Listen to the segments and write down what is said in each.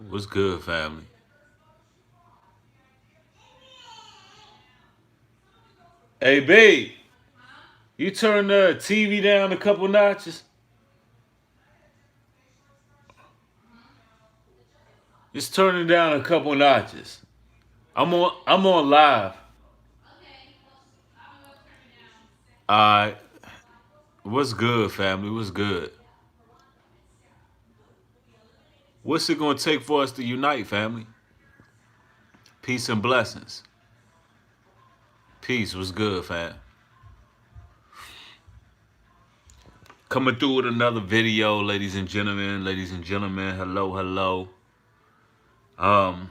What's good, family? Hey, babe, you turn the TV down a couple notches. Just turn it down a couple notches. I'm on live. Alright. What's good, family? What's good? What's it gonna take for us to unite, family? Peace and blessings. Peace. What's good, fam? Coming through with another video, ladies and gentlemen. Ladies and gentlemen, hello, hello. Um,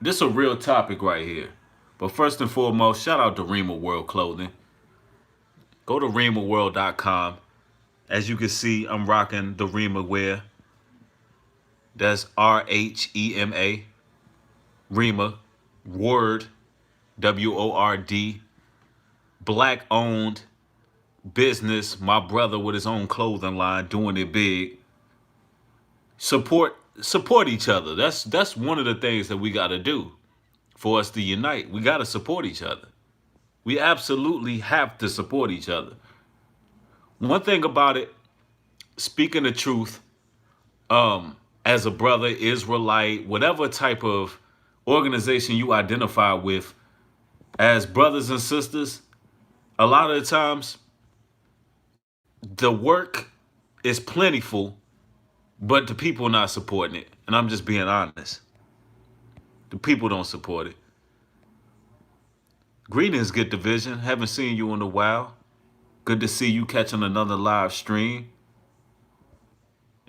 this a real topic right here. But first and foremost, shout out to Rima World Clothing. Go to RimaWorld.com. As you can see, I'm rocking the Rima wear. That's RHEMA. Rima. Word. WORD. Black owned business. My brother with his own clothing line doing it big. Support each other. That's one of the things that we gotta do for us to unite. We gotta support each other. We absolutely have to support each other. One thing about it, speaking the truth, as a brother, Israelite, whatever type of organization you identify with, as brothers and sisters, a lot of the times the work is plentiful, but the people not supporting it. And I'm just being honest. The people don't support it. Greetings, Get Division. Haven't seen you in a while. Good to see you catching another live stream.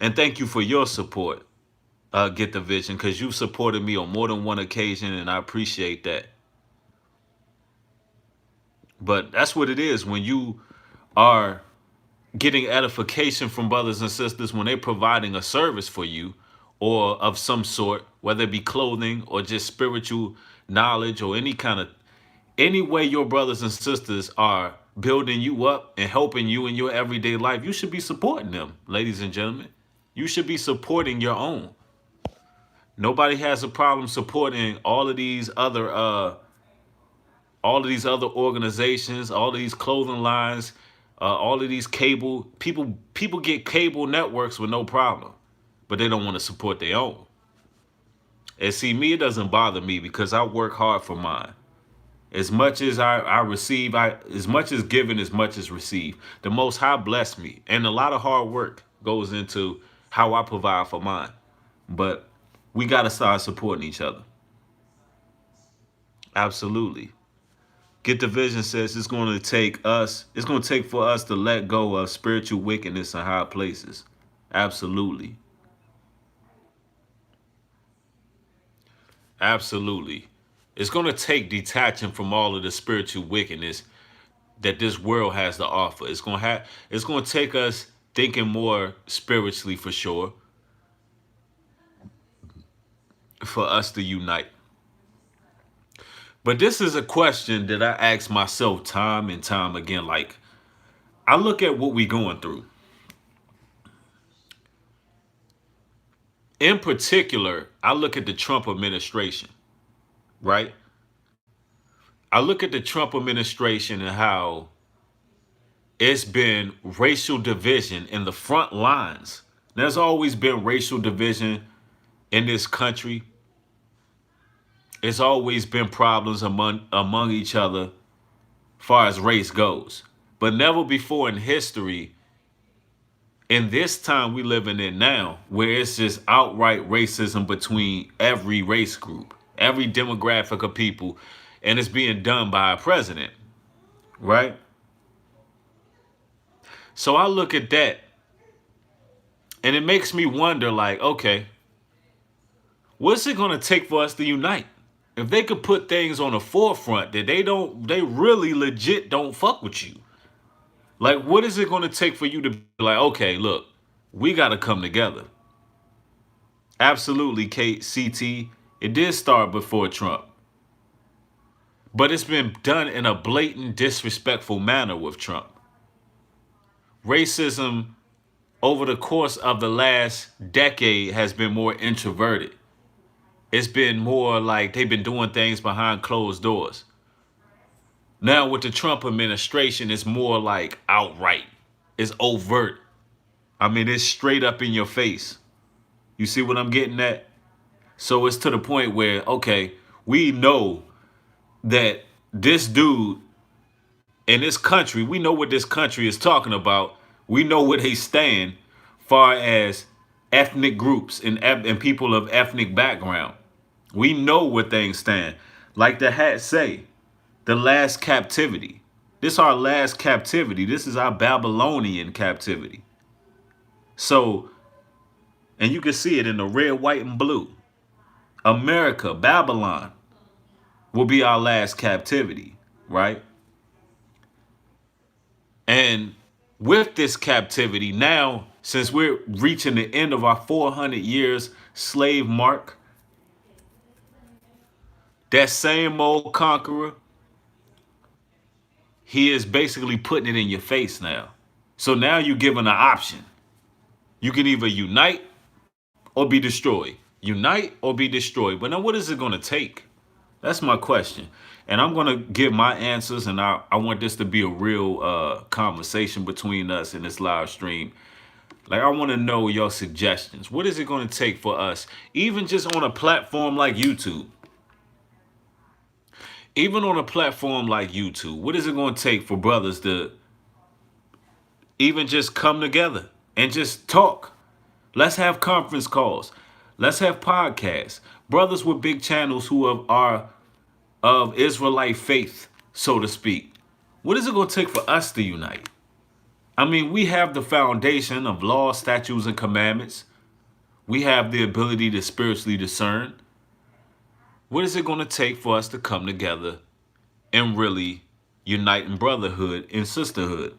And thank you for your support, Get Division, because you've supported me on more than one occasion, and I appreciate that. But that's what it is when you are getting edification from brothers and sisters, when they're providing a service for you or of some sort, whether it be clothing or just spiritual knowledge or any way your brothers and sisters are building you up and helping you in your everyday life, you should be supporting them, ladies and gentlemen. You should be supporting your own. Nobody has a problem supporting all of these other organizations, all of these clothing lines, all of these cable people get cable networks with no problem, but they don't want to support their own. And see, me, it doesn't bother me because I work hard for mine. As much as I receive, as much as given, as much as receive. The Most High bless me, and a lot of hard work goes into how I provide for mine. But we gotta start supporting each other. Absolutely. Get the Vision says it's going to take for us to let go of spiritual wickedness in high places. Absolutely. Absolutely. It's going to take detaching from all of the spiritual wickedness that this world has to offer. It's going to take us thinking more spiritually, for sure, for us to unite. But this is a question that I ask myself time and time again. Like, I look at what we going through. In particular, I look at the Trump administration, right? I look at the Trump administration and how it's been racial division in the front lines. There's always been racial division in this country. It's always been problems among each other far as race goes. But never before in history, in this time we living in now, where it's just outright racism between every race group, every demographic of people, and it's being done by a president, right? So I look at that and it makes me wonder, like, okay, what's it gonna take for us to unite? If they could put things on the forefront that they really legit don't fuck with you. Like, what is it gonna take for you to be like, okay, look, we gotta come together? Absolutely, CT. It did start before Trump, but it's been done in a blatant, disrespectful manner with Trump. Racism over the course of the last decade has been more introverted. it's been more like they've been doing things behind closed doors. Now with the Trump administration, it's more like outright. It's overt. I mean, it's straight up in your face. You see what I'm getting at? So it's to the point where, okay, we know that this dude in this country, we know what this country is talking about. We know where they stand far as ethnic groups and people of ethnic background. We know where things stand. Like the hat say, the last captivity. This our last captivity. This is our Babylonian captivity. So, and you can see it in the red, white, and blue. America, Babylon, will be our last captivity, right? And with this captivity, now, since we're reaching the end of our 400 years slave mark, that same old conqueror, he is basically putting it in your face now. So now you're given an option. You can either unite or be destroyed. Unite or be destroyed. But now what is it going to take? That's my question. And I'm going to give my answers, and I want this to be a real conversation between us in this live stream. Like, I want to know your suggestions. What is it going to take for us, even just on a platform like YouTube? Even on a platform like YouTube, what is it going to take for brothers to even just come together and just talk? Let's have conference calls. Let's have podcasts. Brothers with big channels who are of Israelite faith, so to speak. What is it going to take for us to unite? I mean, we have the foundation of law, statutes, and commandments. We have the ability to spiritually discern. What is it going to take for us to come together and really unite in brotherhood and sisterhood?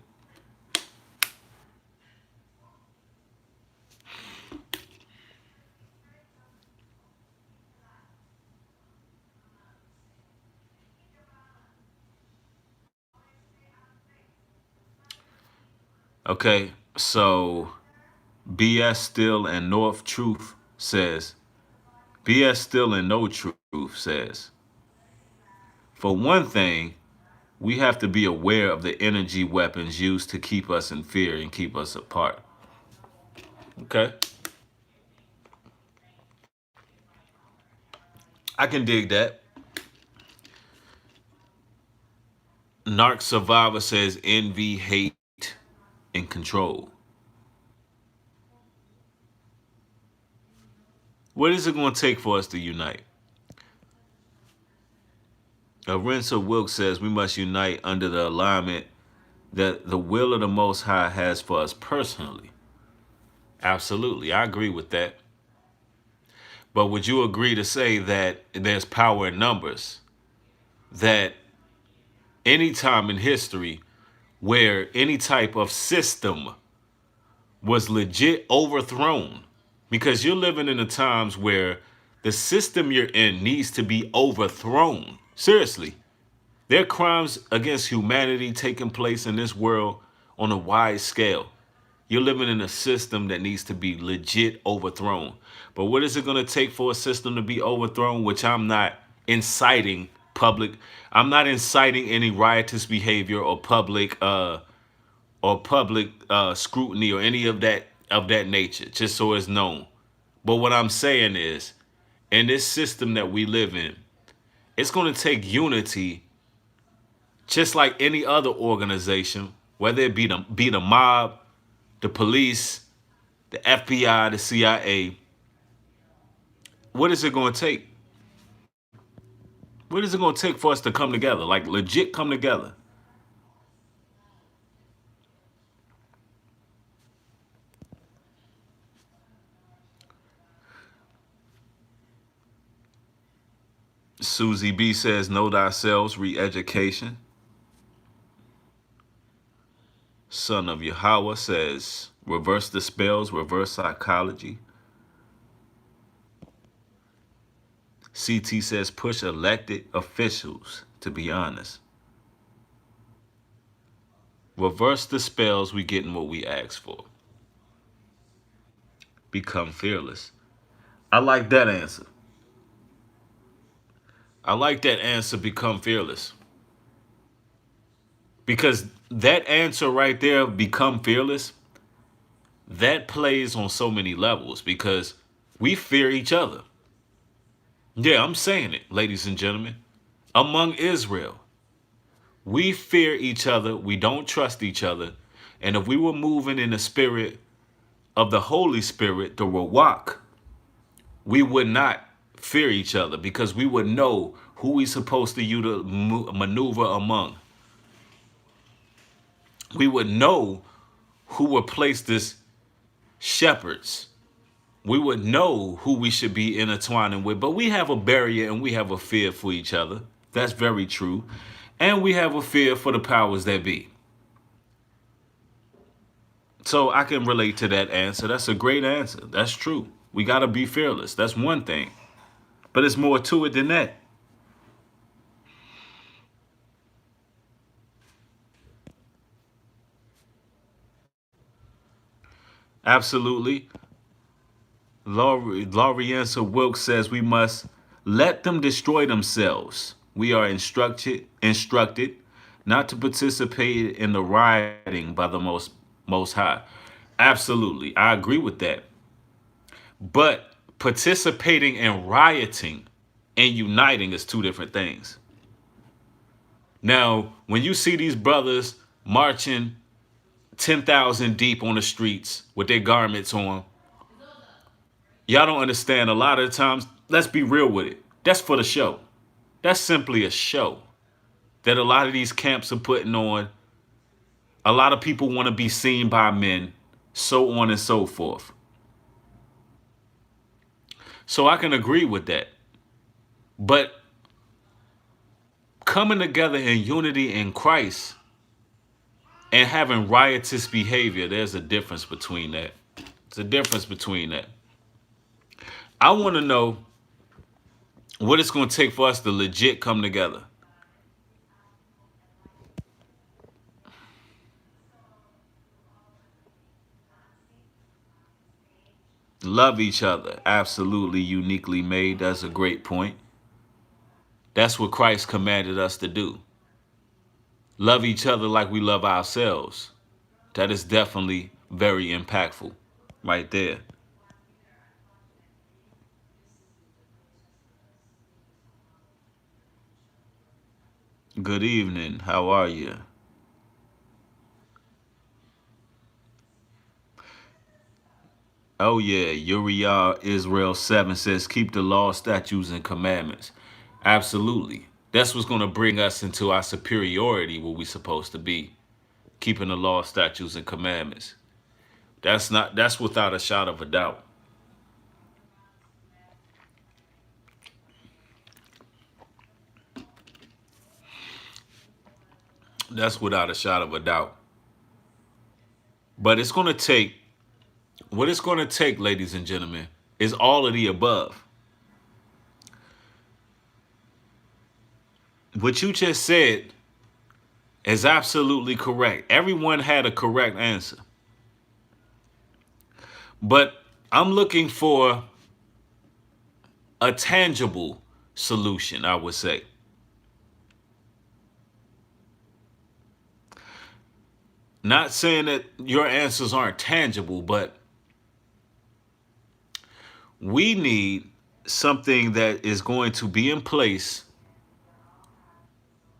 Okay, so BS Still and North Truth says, BS Still and No Truth says, for one thing, we have to be aware of the energy weapons used to keep us in fear and keep us apart. Okay. I can dig that. Narc Survivor says envy, hate, and control. What is it going to take for us to unite? Renzo Wilkes says we must unite under the alignment that the will of the Most High has for us personally. Absolutely, I agree with that. But would you agree to say that there's power in numbers? That any time in history where any type of system was legit overthrown, because you're living in the times where the system you're in needs to be overthrown. Seriously, there are crimes against humanity taking place in this world on a wide scale. You're living in a system that needs to be legit overthrown. But what is it going to take for a system to be overthrown? Which I'm not inciting public. I'm not inciting any riotous behavior or public scrutiny or any of that nature, just so it's known. But what I'm saying is, in this system that we live in, it's going to take unity, just like any other organization, whether it be the mob, the police, the FBI, the CIA. What is it going to take? What is it going to take for us to come together? Like, legit come together. Susie B says, know thyself, re-education. Son of Yahweh says, reverse the spells, reverse psychology. CT says, push elected officials, to be honest. Reverse the spells, we getting what we asked for. Become fearless. I like that answer. I like that answer, become fearless. Because that answer right there, become fearless, that plays on so many levels because we fear each other. Yeah, I'm saying it, ladies and gentlemen. Among Israel, we fear each other. We don't trust each other. And if we were moving in the spirit of the Holy Spirit, the Rawak, we would not fear each other because we would know who we supposed to maneuver among. We would know who were placed as shepherds. We would know who we should be intertwining with, but we have a barrier and we have a fear for each other. That's very true. And we have a fear for the powers that be. So I can relate to that answer. That's a great answer. That's true. We got to be fearless. That's one thing. But it's more to it than that. Absolutely. Laurienza Wilkes says we must let them destroy themselves. We are instructed not to participate in the rioting by the most high. Absolutely. I agree with that. But participating in rioting and uniting is two different things. Now, when you see these brothers marching 10,000 deep on the streets with their garments on, y'all don't understand a lot of the times. Let's be real with it. That's for the show. That's simply a show that a lot of these camps are putting on. A lot of people want to be seen by men, so on and so forth. So I can agree with that. But coming together in unity in Christ and having riotous behavior, there's a difference between that. There's a difference between that. I want to know what it's going to take for us to legit come together. Love each other. Absolutely uniquely made. That's a great point. That's what Christ commanded us to do. Love each other like we love ourselves. That is definitely very impactful right there. Good evening. How are you? Oh yeah, Uriah Israel 7 says keep the law, statutes, and commandments. Absolutely. That's what's going to bring us into our superiority where we're supposed to be. Keeping the law, statutes, and commandments. That's without a shot of a doubt. That's without a shot of a doubt. But it's going to take, what it's going to take, ladies and gentlemen, is all of the above. What you just said is absolutely correct. Everyone had a correct answer. But I'm looking for a tangible solution, I would say. Not saying that your answers aren't tangible, but we need something that is going to be in place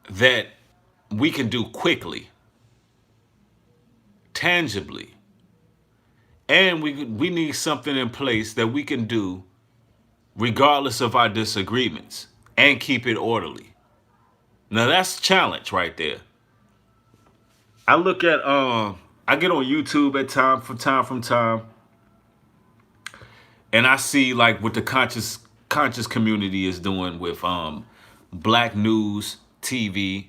that we can do quickly, tangibly. And we need something in place that we can do regardless of our disagreements and keep it orderly. Now that's a challenge right there. I look at I get on YouTube at time from time and I see like what the conscious community is doing with Black News TV,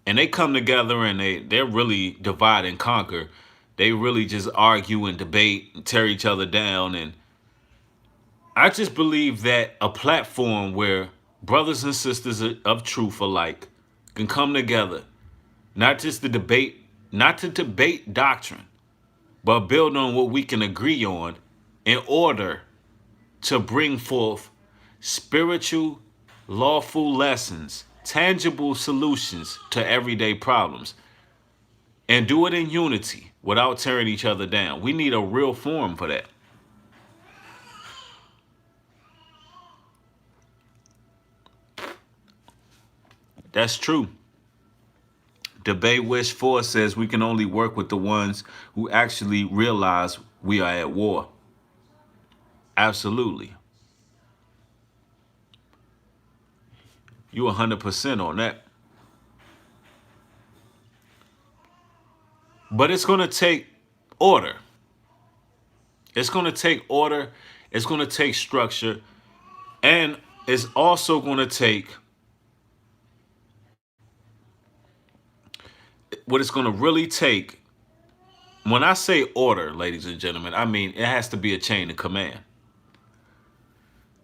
and they come together and they're really divide and conquer. They really just argue and debate and tear each other down. And I just believe that a platform where brothers and sisters of truth alike can come together, not just to debate, not to debate doctrine, but build on what we can agree on in order to bring forth spiritual lawful lessons, tangible solutions to everyday problems, and do it in unity without tearing each other down. We need a real forum for that. That's true. Debate Wish 4 says we can only work with the ones who actually realize we are at war. Absolutely. You 100% on that. But it's going to take order. It's going to take order. It's going to take structure. And it's also going to take what it's going to really take. When I say order, ladies and gentlemen, I mean it has to be a chain of command.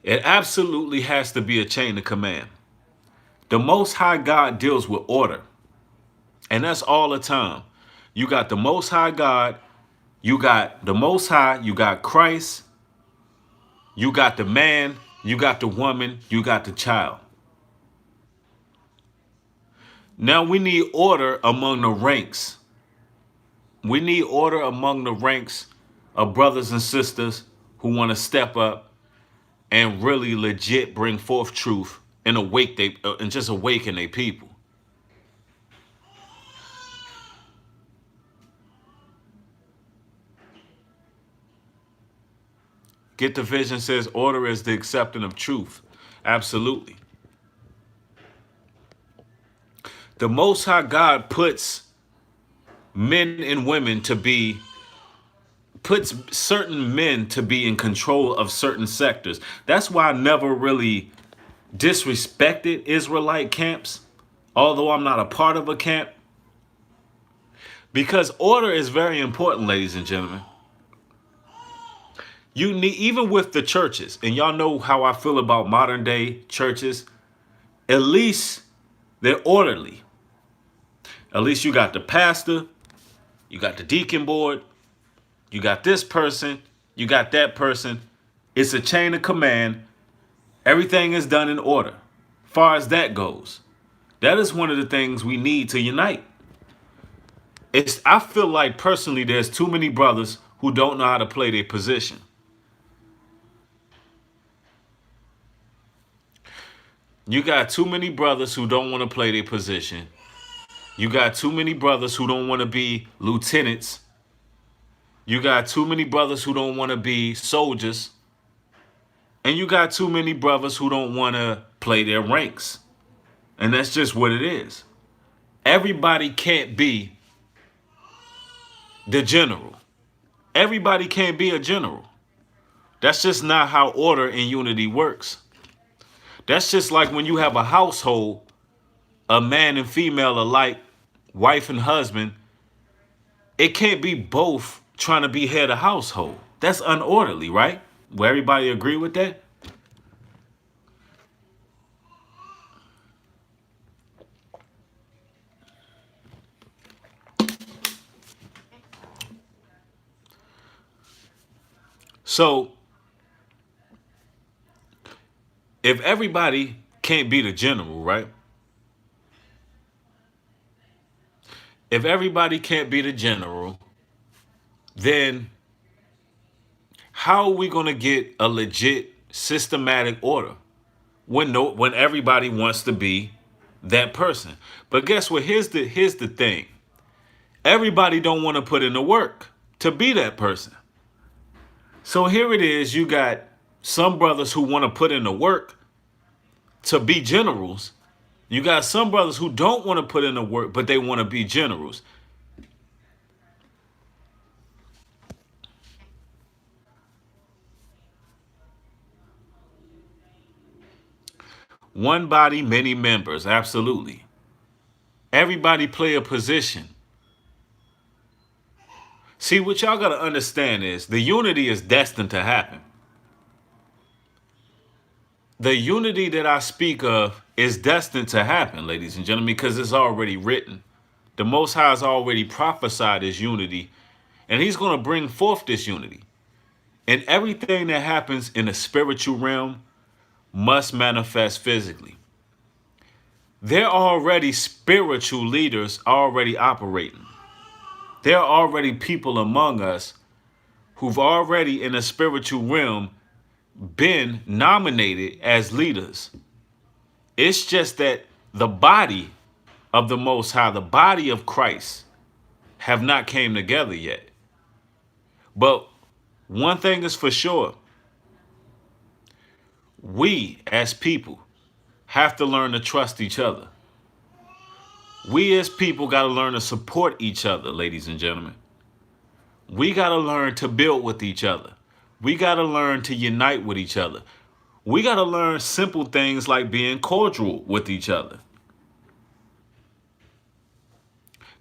It absolutely has to be a chain of command. The Most High God deals with order. And that's all the time. You got the Most High God, you got the Most High, you got Christ, you got the man, you got the woman, you got the child. Now we need order among the ranks. We need order among the ranks of brothers and sisters who want to step up and really legit bring forth truth and just awaken their people. Get the Vision says order is the acceptance of truth. Absolutely. The Most High God puts certain men to be in control of certain sectors. That's why I never really disrespected Israelite camps, although I'm not a part of a camp. Because order is very important, ladies and gentlemen. You need, even with the churches, and y'all know how I feel about modern day churches, at least they're orderly. At least you got the pastor, you got the deacon board, you got this person, you got that person. It's a chain of command. Everything is done in order. Far as that goes, that is one of the things we need to unite. I feel like personally there's too many brothers who don't know how to play their position. You got too many brothers who don't want to play their position. You got too many brothers who don't want to be lieutenants. You got too many brothers who don't want to be soldiers. And you got too many brothers who don't want to play their ranks. And that's just what it is. Everybody can't be the general. Everybody can't be a general. That's just not how order and unity works. That's just like when you have a household, a man and female alike, wife and husband. It can't be both trying to be head of household. That's unorderly, right? Will everybody agree with that? So, if everybody can't be the general, right? If everybody can't be the general, then how are we going to get a legit systematic order when everybody wants to be that person? But guess what? Here's the thing. Everybody don't want to put in the work to be that person. So here it is. You got some brothers who want to put in the work to be generals. You got some brothers who don't want to put in the work, but they want to be generals. One body, many members. Absolutely. Everybody play a position. See, what y'all got to understand is the unity is destined to happen. The unity that I speak of is destined to happen, ladies and gentlemen, because it's already written. The Most High has already prophesied this unity, and he's going to bring forth this unity. And everything that happens in the spiritual realm must manifest physically. There are already spiritual leaders already operating. There are already people among us who've already in the spiritual realm been nominated as leaders. It's just that the body of the Most High, the body of Christ, have not came together yet. But one thing is for sure, we as people have to learn to trust each other. We as people got to learn to support each other, ladies and gentlemen. We got to learn to build with each other. We got to learn to unite with each other. We got to learn simple things like being cordial with each other.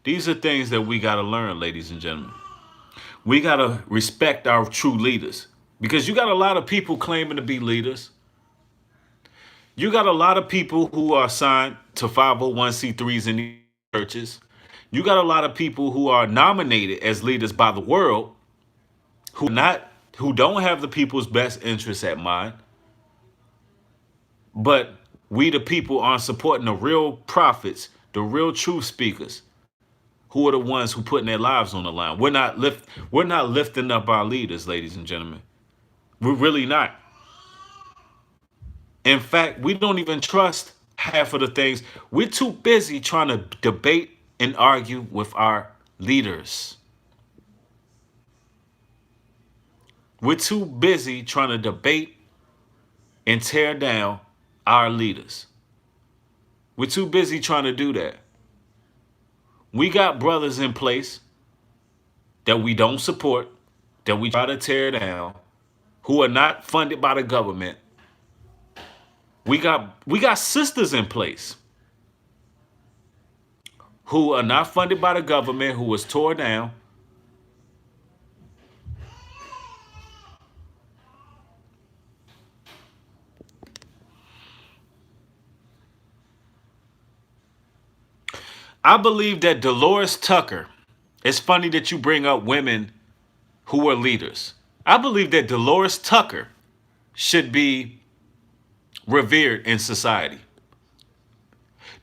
These are things that we got to learn, ladies and gentlemen. We got to respect our true leaders, because you got a lot of people claiming to be leaders. You got a lot of people who are signed to 501c3s in these churches. You got a lot of people who are nominated as leaders by the world who don't have the people's best interests at mind. But we the people aren't supporting the real prophets, the real truth speakers, who are the ones who putting their lives on the line. We're not lifting up our leaders, ladies and gentlemen. We're really not. In fact, we don't even trust half of the things. We're too busy trying to debate and argue with our leaders. We're too busy trying to debate and tear down our leaders. We're too busy trying to do that. We got brothers in place that we don't support, that we try to tear down, who are not funded by the government. We got sisters in place who are not funded by the government, who was torn down. I believe that Dolores Tucker, it's funny that you bring up women who are leaders. I believe that Dolores Tucker should be revered in society.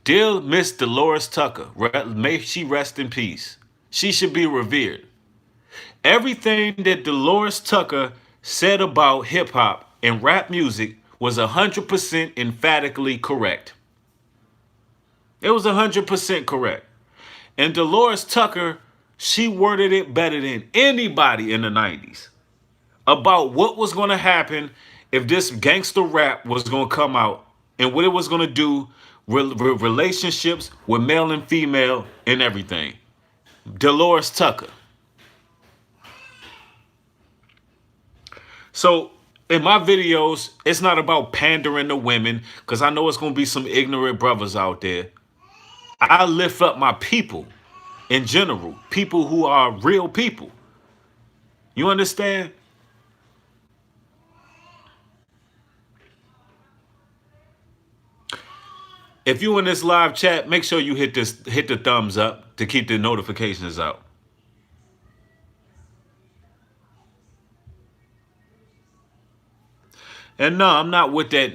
Dear Miss Dolores Tucker, may she rest in peace. She should be revered. Everything that Dolores Tucker said about hip hop and rap music was 100% emphatically correct. It was 100% correct. And Dolores Tucker, she worded it better than anybody in the 90s about what was going to happen if this gangster rap was going to come out and what it was going to do with relationships with male and female and everything. Dolores Tucker. So in my videos, it's not about pandering to women, because I know it's going to be some ignorant brothers out there. I lift up my people in general, people who are real people. You understand? If you in this live chat, make sure you hit the thumbs up to keep the notifications out. And no, I'm not with that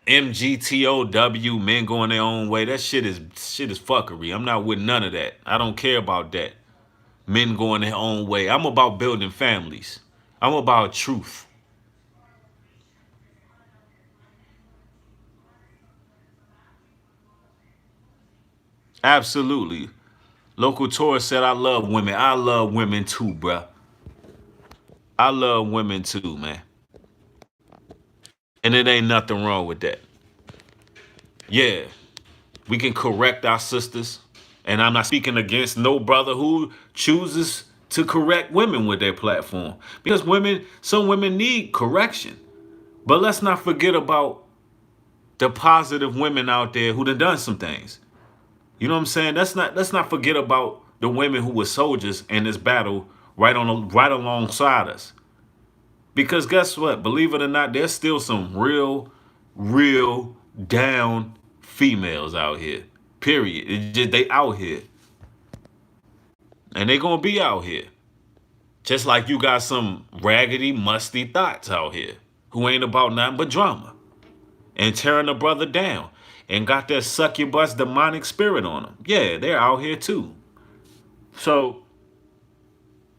MGTOW, men going their own way. That shit is fuckery. I'm not with none of that. I don't care about that. Men going their own way. I'm about building families. I'm about truth. Absolutely. Local tourist said, I love women. I love women too, bruh. I love women too, man. And it ain't nothing wrong with that. Yeah, we can correct our sisters. And I'm not speaking against no brother who chooses to correct women with their platform. Because some women need correction. But let's not forget about the positive women out there who done some things. You know what I'm saying? Let's not forget about the women who were soldiers in this battle right alongside us. Because guess what? Believe it or not, there's still some real down females out here. Period. It's just they out here. And they gonna be out here. Just like you got some raggedy, musty thoughts out here who ain't about nothing but drama and tearing a brother down. and got that succubus demonic spirit on them. Yeah, they're out here too. So,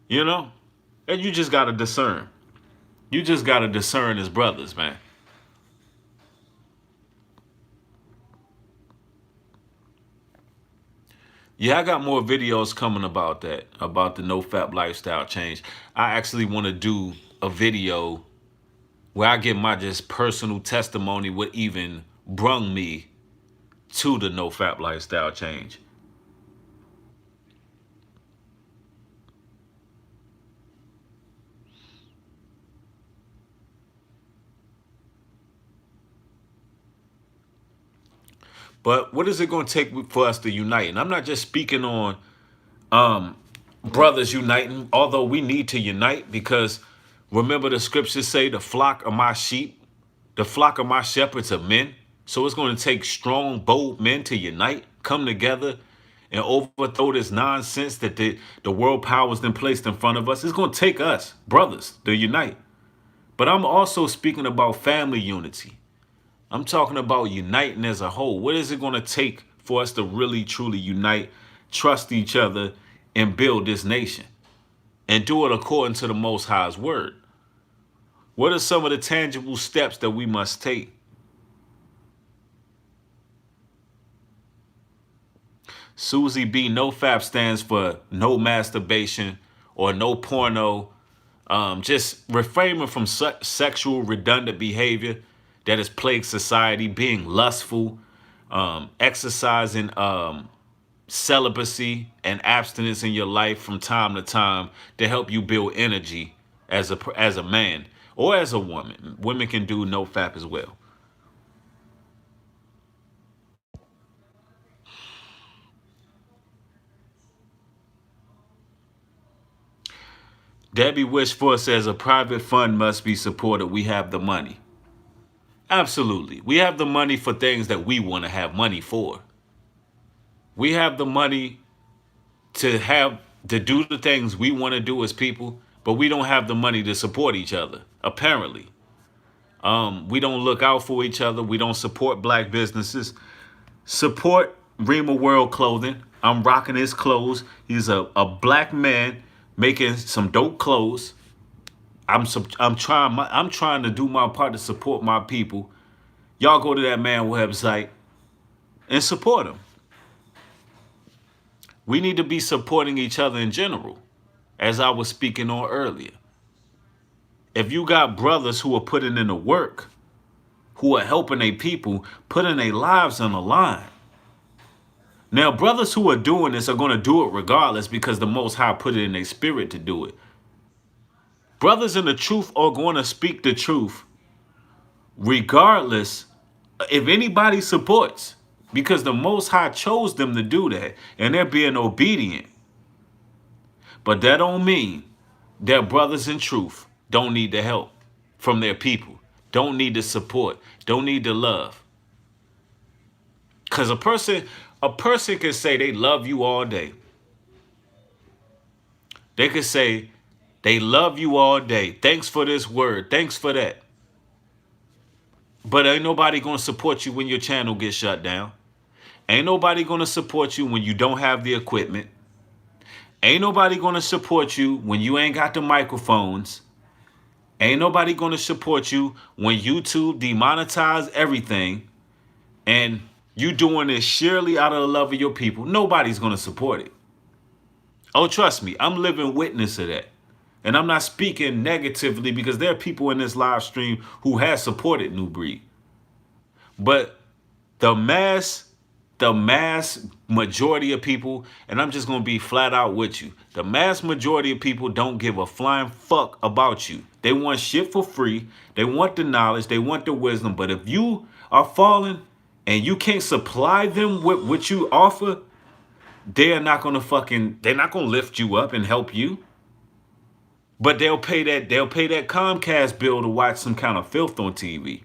you know, and you just got to discern. You just got to discern as brothers, man. Yeah, I got more videos coming about that, about the no fap lifestyle change. I actually want to do a video where I give my just personal testimony what even brung me to the no fap lifestyle change. But what is it going to take for us to unite? And I'm not just speaking on um, brothers uniting, although we need to unite because remember the scriptures say the flock of my sheep, the flock of my shepherds are men. So it's going to take strong, bold men to unite, come together, and overthrow this nonsense that the world powers then placed in front of us. It's going to take us, brothers, to unite. But I'm also speaking about family unity. I'm talking about uniting as a whole. What is it going to take for us to really, truly unite, trust each other, and build this nation? And do it according to the Most High's word. What are some of the tangible steps that we must take? Susie B. NoFap stands for no masturbation or no porno. Just refraining from sexual redundant behavior that has plagued society, being lustful, exercising celibacy and abstinence in your life from time to time to help you build energy as a man or as a woman. Women can do no fap as well. Debbie Wishford says a private fund must be supported. We have the money. Absolutely. We have the money for things that we want to have money for. We have the money to do the things we want to do as people, but we don't have the money to support each other, apparently. We don't look out for each other. We don't support black businesses. Support Rima World Clothing. I'm rocking his clothes. He's a black man making some dope clothes. I'm trying to do my part to support my people. Y'all go to that man website and support him. We need to be supporting each other in general, as I was speaking on earlier. If you got brothers who are putting in the work, who are helping their people, putting their lives on the line. Now, brothers who are doing this are going to do it regardless because the Most High put it in their spirit to do it. Brothers in the truth are going to speak the truth regardless if anybody supports, because the Most High chose them to do that and they're being obedient. But that don't mean that brothers in truth don't need the help from their people, don't need the support, don't need the love. Because a person can say they love you all day. They could say they love you all day. Thanks for this word. Thanks for that. But ain't nobody going to support you when your channel gets shut down. Ain't nobody going to support you when you don't have the equipment. Ain't nobody going to support you when you ain't got the microphones. Ain't nobody going to support you when YouTube demonetize everything and you doing this sheerly out of the love of your people. Nobody's going to support it. Oh, trust me, I'm living witness of that. And I'm not speaking negatively because there are people in this live stream who have supported New Breed. But the mass majority of people, and I'm just going to be flat out with you, the mass majority of people don't give a flying fuck about you. They want shit for free. They want the knowledge. They want the wisdom. But if you are falling and you can't supply them with what you offer, they're not going to lift you up and help you. But they'll pay that Comcast bill to watch some kind of filth on TV.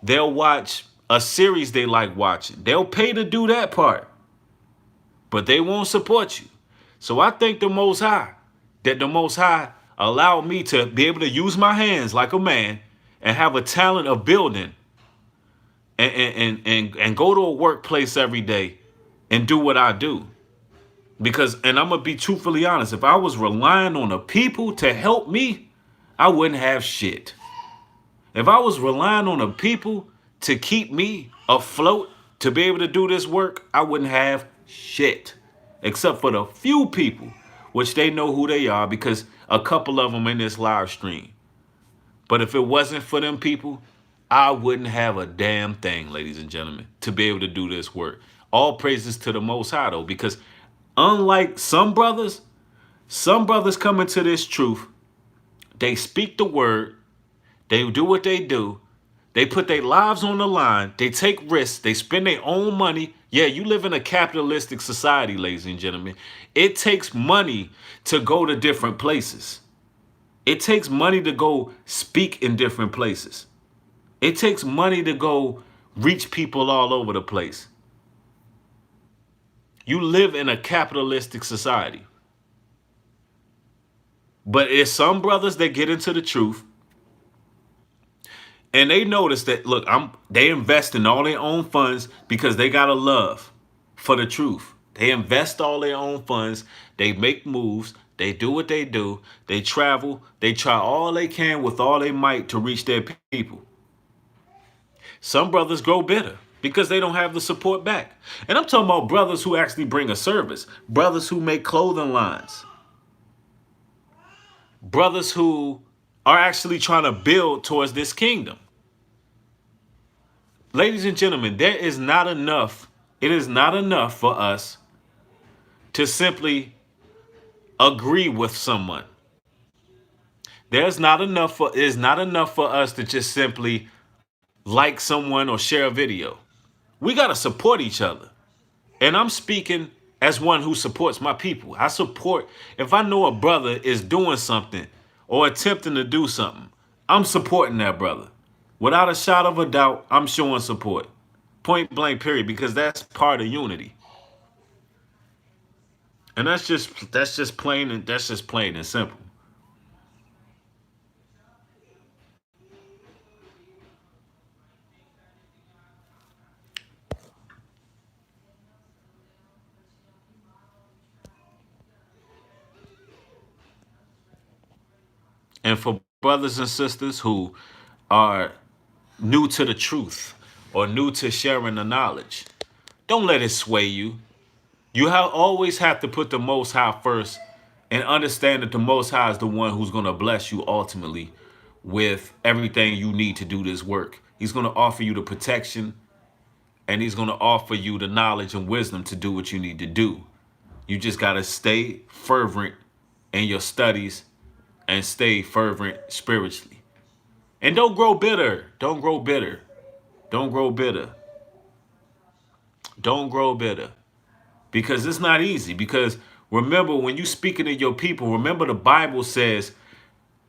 They'll watch a series they like watching. They'll pay to do that part. But they won't support you. So I thank the Most High that the Most High allowed me to be able to use my hands like a man and have a talent of building and go to a workplace every day and do what I do. Because, and I'm gonna be truthfully honest, if I was relying on the people to help me, I wouldn't have shit. If I was relying on the people to keep me afloat to be able to do this work, I wouldn't have shit. Except for the few people, which they know who they are because a couple of them in this live stream. But if it wasn't for them people, I wouldn't have a damn thing, ladies and gentlemen, to be able to do this work. All praises to the Most High, though, because unlike some brothers come into this truth, they speak the word, they do what they do, they put their lives on the line, they take risks, they spend their own money. Yeah, you live in a capitalistic society, ladies and gentlemen. It takes money to go to different places. It takes money to go speak in different places. It takes money to go reach people all over the place. You live in a capitalistic society. But it's some brothers that get into the truth and they notice that, look, they invest in all their own funds because they got a love for the truth. They invest all their own funds. They make moves. They do what they do. They travel. They try all they can with all they might to reach their people. Some brothers grow bitter because they don't have the support back. And I'm talking about brothers who actually bring a service, brothers who make clothing lines, brothers who are actually trying to build towards this kingdom. Ladies and gentlemen, there is not enough. It is not enough for us to simply agree with someone. There's not enough for, it is not enough for us to just simply like someone or share a video. We got to support each other. And I'm speaking as one who supports my people. I support, if I know a brother is doing something or attempting to do something, I'm supporting that brother. Without a shot of a doubt, I'm showing support. Point blank, period, because that's part of unity. And that's just plain and simple. And for brothers and sisters who are new to the truth or new to sharing the knowledge, don't let it sway you. You always have to put the Most High first and understand that the Most High is the one who's going to bless you ultimately with everything you need to do this work. He's going to offer you the protection and he's going to offer you the knowledge and wisdom to do what you need to do. You just got to stay fervent in your studies and stay fervent spiritually. And don't grow bitter. Don't grow bitter. Don't grow bitter. Don't grow bitter. Because it's not easy. Because remember, when you speaking to your people, remember the Bible says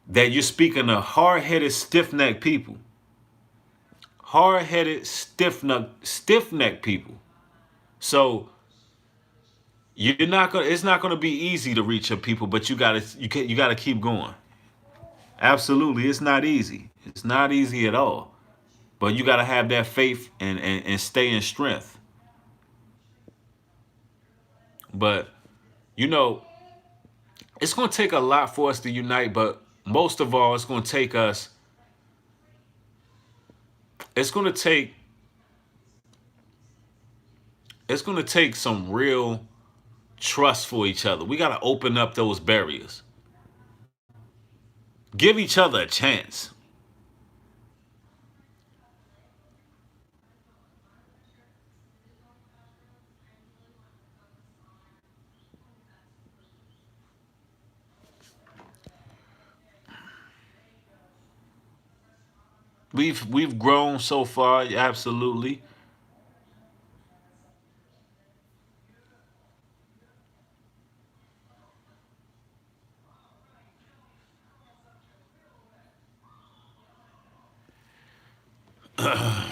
that you're speaking to hard-headed, stiff-necked people. Hard-headed, stiff-necked people. So you're not gonna. It's not gonna be easy to reach your people, but you gotta keep going. Absolutely, it's not easy. It's not easy at all. But you gotta have that faith and stay in strength. But you know, it's gonna take a lot for us to unite. But most of all, it's gonna take us. It's gonna take. It's gonna take some real trust for each other. We gotta open up those barriers. Give each other a chance. We've grown so far, absolutely.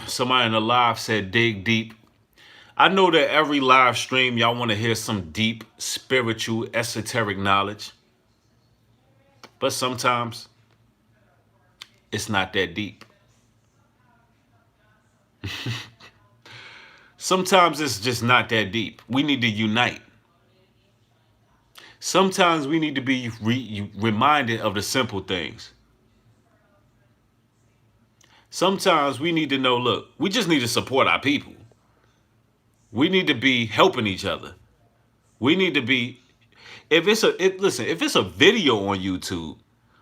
Somebody in the live said dig deep. I know that every live stream y'all want to hear some deep, spiritual, esoteric knowledge. But sometimes it's not that deep. Sometimes it's just not that deep. We need to unite. Sometimes we need to be reminded of the simple things. Sometimes we need to know, look, we just need to support our people. We need to be helping each other. We need to be, listen, if it's a video on YouTube,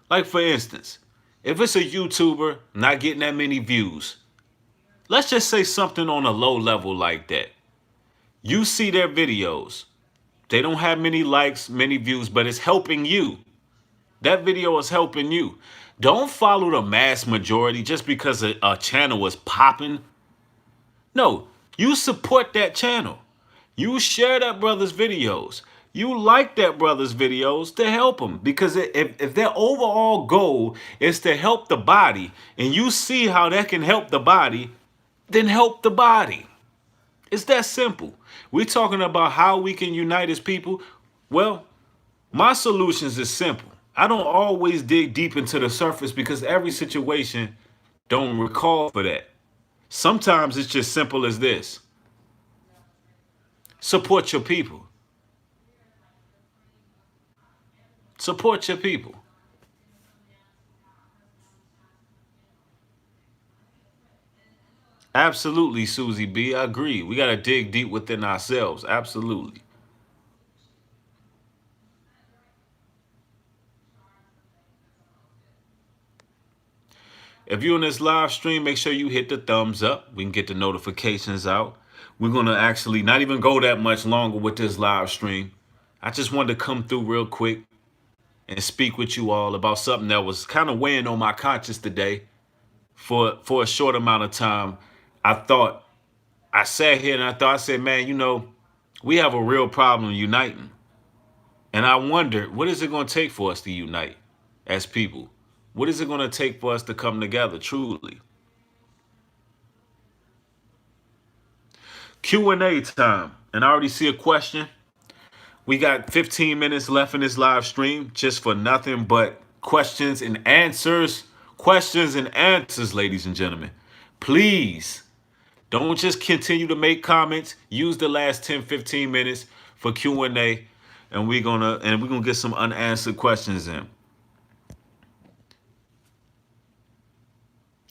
like for instance, if it's a YouTuber not getting that many views, let's just say something on a low level like that. You see their videos. They don't have many likes, many views, but it's helping you. That video is helping you. Don't follow the mass majority just because a channel is popping. No, you support that channel. You share that brother's videos. You like that brother's videos to help him. Because if their overall goal is to help the body, and you see how that can help the body, then help the body. It's that simple. We're talking about how we can unite as people. Well, my solutions is simple. I don't always dig deep into the surface because every situation don't recall for that. Sometimes it's just simple as this. Support your people. Support your people. Absolutely, Susie B. I agree. We got to dig deep within ourselves. Absolutely. If you're in this live stream, make sure you hit the thumbs up. We can get the notifications out. We're going to actually not even go that much longer with this live stream. I just wanted to come through real quick and speak with you all about something that was kind of weighing on my conscience today for a short amount of time. I sat here and I said, man, we have a real problem uniting. And I wondered, what is it going to take for us to unite as people? What is it going to take for us to come together truly? Q&A time. And I already see a question. We got 15 minutes left in this live stream just for nothing but questions and answers. Questions and answers, ladies and gentlemen. Please don't just continue to make comments. Use the last 10, 15 minutes for Q&A, and we're gonna get some unanswered questions in.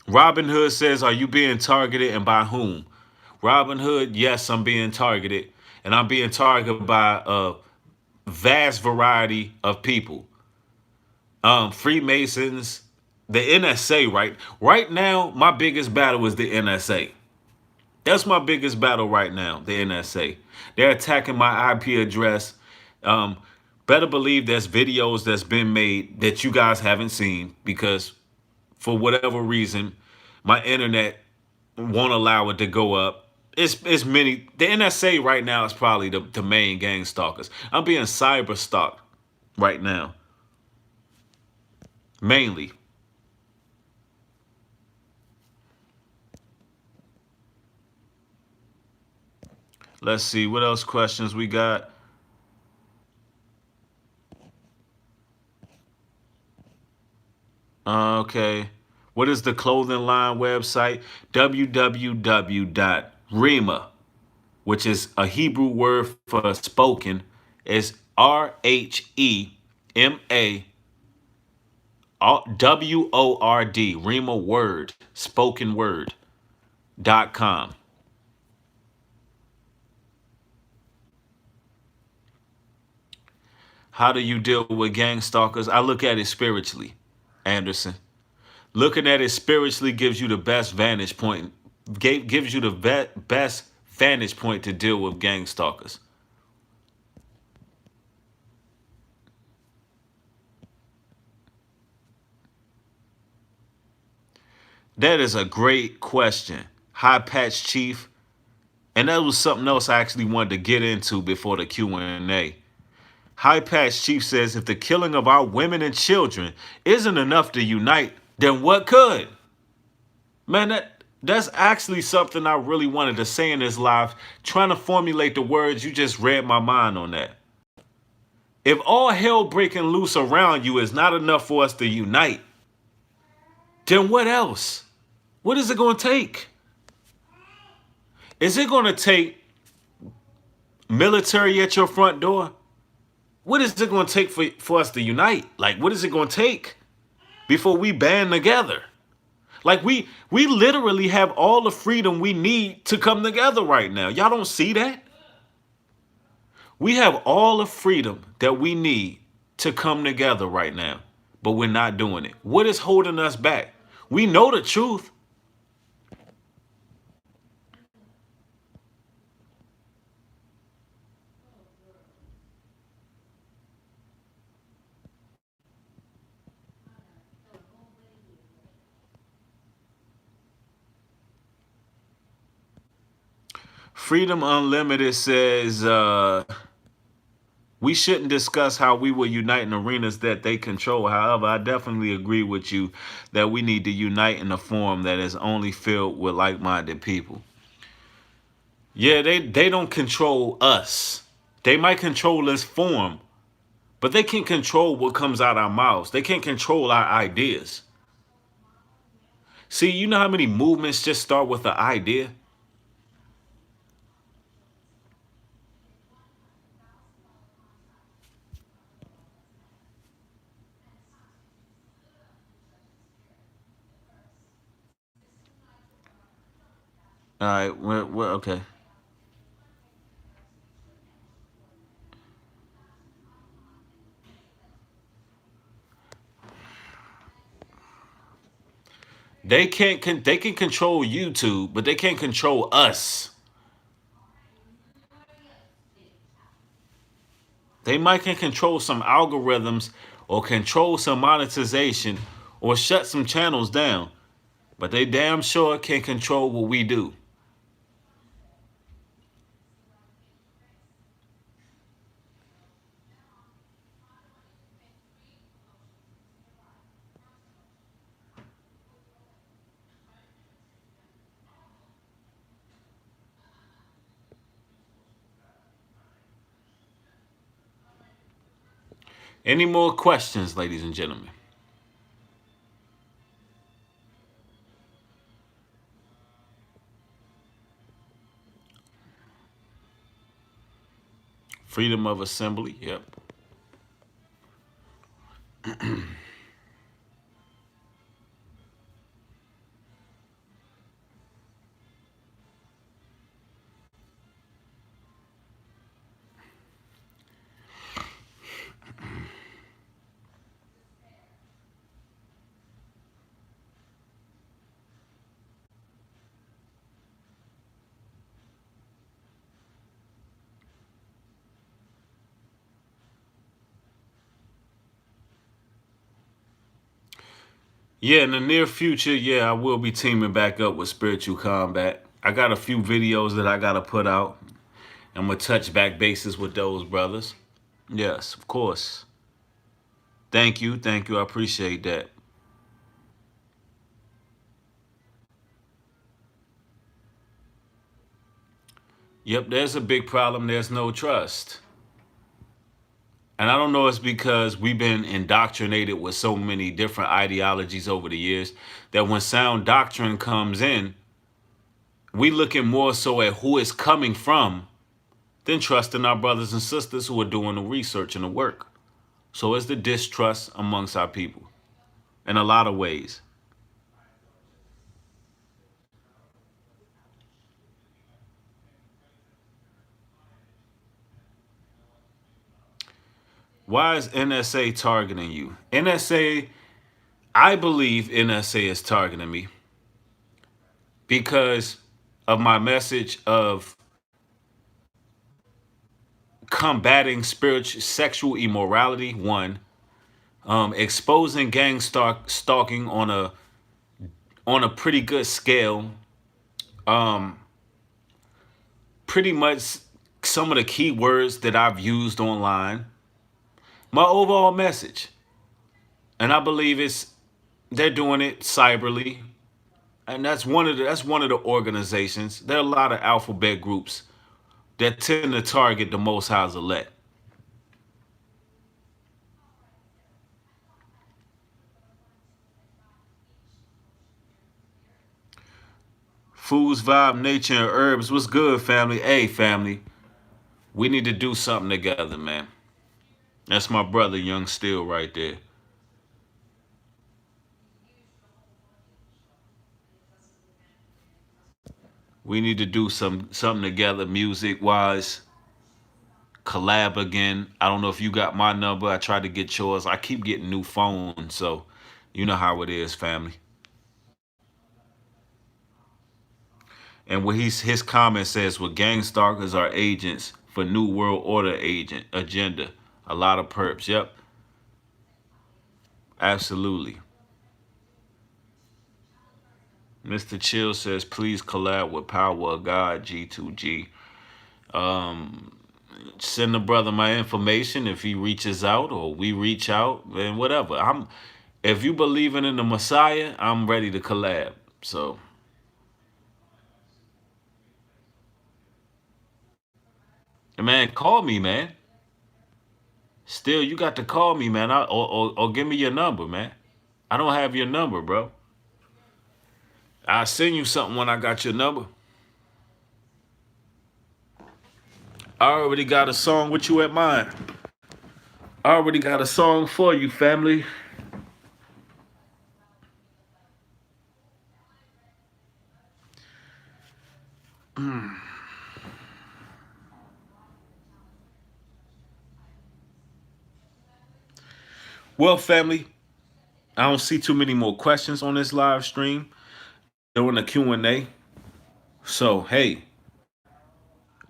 Robin Hood says, are you being targeted and by whom? Robin Hood, yes, I'm being targeted. And I'm being targeted by a vast variety of people. Freemasons, the NSA, right? Right now, my biggest battle is the NSA. That's my biggest battle right now, the NSA. They're attacking my IP address. Better believe there's videos that's been made that you guys haven't seen because for whatever reason, my internet won't allow it to go up. It's many. The NSA right now is probably the main gang stalkers. I'm being cyber stalked right now. Mainly. Let's see what else questions we got. Okay. What is the clothing line website? www.rema, which is a Hebrew word for spoken, is RHEMA WORD, Rema word, spoken word.com. How do you deal with gang stalkers? I look at it spiritually, Anderson. Looking at it spiritually gives you the best vantage point, gives you the best vantage point to deal with gang stalkers. That is a great question, High Patch Chief. And that was something else I actually wanted to get into before the Q&A. High Patch Chief says, if the killing of our women and children isn't enough to unite, then what could? Man, that's actually something I really wanted to say in this live, trying to formulate the words. You just read my mind on that. If all hell breaking loose around you is not enough for us to unite, then what else? What is it going to take? Is it going to take military at your front door? What is it going to take for us to unite? Like, what is it going to take before we band together? Like, we literally have all the freedom we need to come together right now. Y'all don't see that? We have all the freedom that we need to come together right now, but we're not doing it. What is holding us back? We know the truth. Freedom Unlimited says we shouldn't discuss how we will unite in arenas that they control. However, I definitely agree with you that we need to unite in a forum that is only filled with like-minded people. Yeah, they don't control us. They might control this form, but they can't control what comes out our mouths. They can't control our ideas. See, you know how many movements just start with an idea? All right, well, okay. They can control YouTube, but they can't control us. They might can control some algorithms or control some monetization or shut some channels down, but they damn sure can control what we do. Any more questions, ladies and gentlemen? Freedom of assembly, yep. Yeah, in the near future, yeah, I will be teaming back up with Spiritual Combat. I got a few videos that I got to put out. I'm going to touch back bases with those brothers. Yes, of course. Thank you. Thank you. I appreciate that. Yep, there's a big problem. There's no trust. And I don't know, it's because we've been indoctrinated with so many different ideologies over the years that when sound doctrine comes in, we looking more so at who it's coming from than trusting our brothers and sisters who are doing the research and the work. So it's the distrust amongst our people in a lot of ways. Why is NSA targeting you? I believe NSA is targeting me because of my message of combating spiritual sexual immorality, one, exposing gang stalking on a pretty good scale, um, pretty much some of the key words that I've used online, my overall message. And I believe they're doing it cyberly. And that's one of the organizations. There are a lot of alphabet groups that tend to target the Most High's elect. Foods, vibe, nature, and herbs. What's good, family? Hey, family. We need to do something together, man. That's my brother, Young Steel, right there. We need to do something together, music wise. Collab again. I don't know if you got my number. I tried to get yours. I keep getting new phones, so you know how it is, family. And what his comment says, "Well, gang stalkers are agents for New World Order agent agenda. A lot of perps." Yep, absolutely. Mr. Chill says, "Please collab with Power of God G2G." Um, Send the brother my information if he reaches out or we reach out, and whatever. If you believing in the Messiah, I'm ready to collab. So, man, call me, man. Still, you got to call me, man. Or give me your number, man. I don't have your number, bro. I'll send you something when I got your number. I already got a song with you at mine. I already got a song for you, family. Well, family, I don't see too many more questions on this live stream during the Q&A. So, hey,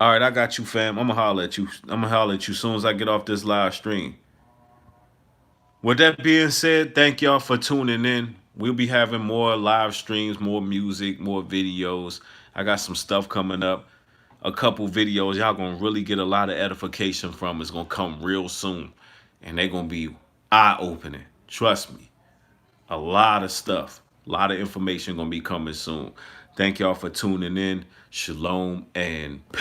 all right, I got you, fam. I'm gonna holler at you. I'm gonna holler at you as soon as I get off this live stream. With that being said, thank y'all for tuning in. We'll be having more live streams, more music, more videos. I got some stuff coming up. A couple videos y'all gonna really get a lot of edification from. It's gonna come real soon. And they're gonna be eye-opening. Trust me. A lot of stuff. A lot of information gonna be coming soon. Thank y'all for tuning in. Shalom and peace.